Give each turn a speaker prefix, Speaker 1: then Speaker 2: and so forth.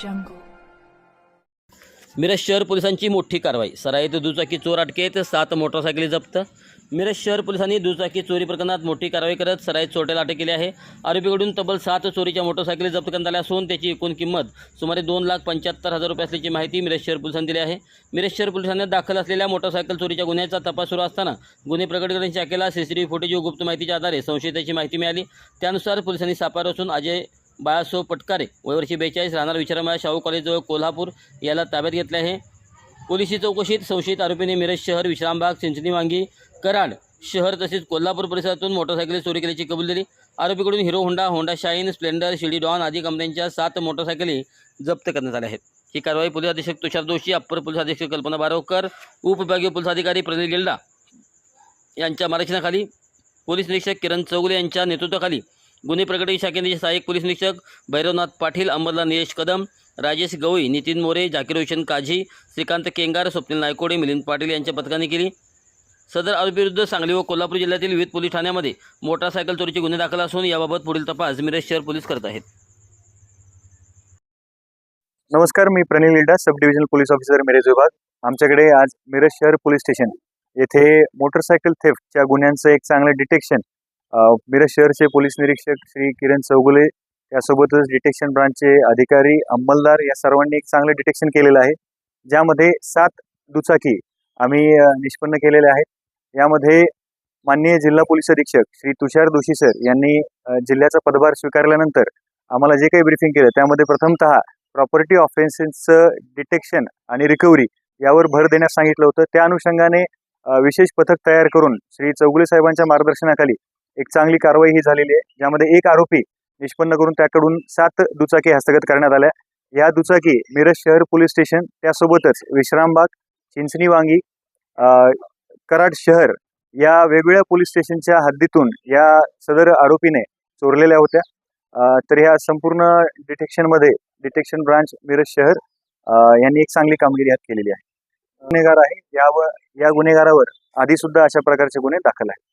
Speaker 1: jungle.
Speaker 2: Miraj शहर पोलिसांची मोठी कारवाई. सराईत दुचाकी चोर अटकेत, 7 मोटरसायकली जप्त. मिरज शहर पोलिसांनी दुचाकी चोरी प्रकरणात मोठी कारवाई करत सराईत चोरट्याला अटक केली आहे. आरोपीकडून तब्बल 7 चोरीच्या मोटरसायकली जप्त करण्यात आल्या असून त्याची एकूण किंमत सुमारे 2,75,000 रुपये असल्याची माहिती मिरज शहर पोलिसांनी दिली आहे. मिरज शहर पोलिसांनी दाखल असलेल्या मोटरसायकल चोरीच्या गुन्ह्याचा तपास सुरू असताना गुन्हे प्रकटीकरण शाखेला सीसीटीव्ही फुटेज व गुप्त माहितीच्या आधारे संशयिताची माहिती मिळाली. त्यानुसार पोलिसांनी सापळा रचून अजय बाळासाहेब पटकारे वयवर्षी 42 राहणार विचारमळा शाहू कॉलेजजवळ कोल्हापूर याला ताब्यात घेतले आहे. पोलिसी चौकशीत संशयित आरोपीने मिरज शहर, विश्रामबाग, चिंचणी वांगी, कराड शहर तसेच कोल्हापूर परिसरातून मोटरसायकली चोरी केल्याची कबूल दिली. आरोपीकडून Hero Honda, Honda Shine, Splendor, CD Dawn आदी कंपन्यांच्या 7 मोटरसायकली जप्त करण्यात आल्या आहेत. ही कारवाई पोलीस अधीक्षक तुषार जोशी, अप्पर पोलीस अधीक्षक कल्पना बारोकर, उपविभागीय पोलीस अधिकारी प्रनिल गिल्डा यांच्या मार्गदर्शनाखाली पोलीस निरीक्षक किरण चौगुले यांच्या नेतृत्वाखाली गुन्हे प्रकटीकरण शाखेचे सहाय्यक पोलीस निरीक्षक भैरवनाथ पाटील, अंमलदार निलेश कदम, राजेश गवई, नितीन मोरे, जाकीर हुसेन काझी, श्रीकांत केंगार, स्वप्नील नायकोडे, मिलिंद पाटील यांच्या पथकाने केली. सदर आरोपीविरुद्ध सांगली व कोल्हापूर जिल्ह्यातील विविध पोलीस ठाण्यामध्ये मोटारसायकल चोरीचे गुन्हे दाखल असून याबाबत पुढील तपास मिरज शहर पोलीस करत आहेत.
Speaker 3: नमस्कार, मी Pranil Gilda, sub divisional police officer Miraj विभाग. आमच्याकडे आज मिरज शहर पोलीस स्टेशन येथे मोटरसायकल थेफ्टच्या गुन्ह्यांचं एक चांगलं डिटेक्शन मिरज शहरचे पोलीस निरीक्षक श्री किरण चौगुले यासोबतच डिटेक्शन ब्रांचचे अधिकारी, अंमलदार या सर्वांनी एक चांगलं डिटेक्शन केलेलं आहे. ज्यामध्ये 7 दुचाकी आम्ही निष्पन्न केलेल्या आहेत. यामध्ये माननीय जिल्हा पोलीस अधीक्षक श्री तुषार जोशी सर यांनी जिल्ह्याचा पदभार स्वीकारल्यानंतर आम्हाला जे काही ब्रीफिंग केलं त्यामध्ये प्रथमतः प्रॉपर्टी ऑफेन्सेसचं डिटेक्शन आणि रिकव्हरी यावर भर देण्यास सांगितलं होतं. त्या अनुषंगाने विशेष पथक तयार करून श्री चौगुले साहेबांच्या मार्गदर्शनाखाली एक चांगली कारवाई ही झालेली आहे. ज्यामध्ये एक आरोपी निष्पन्न करून त्याकडून 7 दुचाकी हस्तगत करण्यात आल्या. या दुचाकी मिरज शहर पोलीस स्टेशन त्यासोबतच विश्रामबाग, चिंचणी वांगी, कराड शहर या वेगवेगळ्या पोलीस स्टेशनच्या हद्दीतून या सदर आरोपीने चोरलेल्या होत्या. तर ह्या संपूर्ण डिटेक्शन ब्रांच मिरज शहर यांनी एक चांगली कामगिरी हात केलेली आहे. गुन्हेगार आहे या गुन्हेगारावर आधी सुद्धा अशा प्रकारचे गुन्हे दाखल आहेत.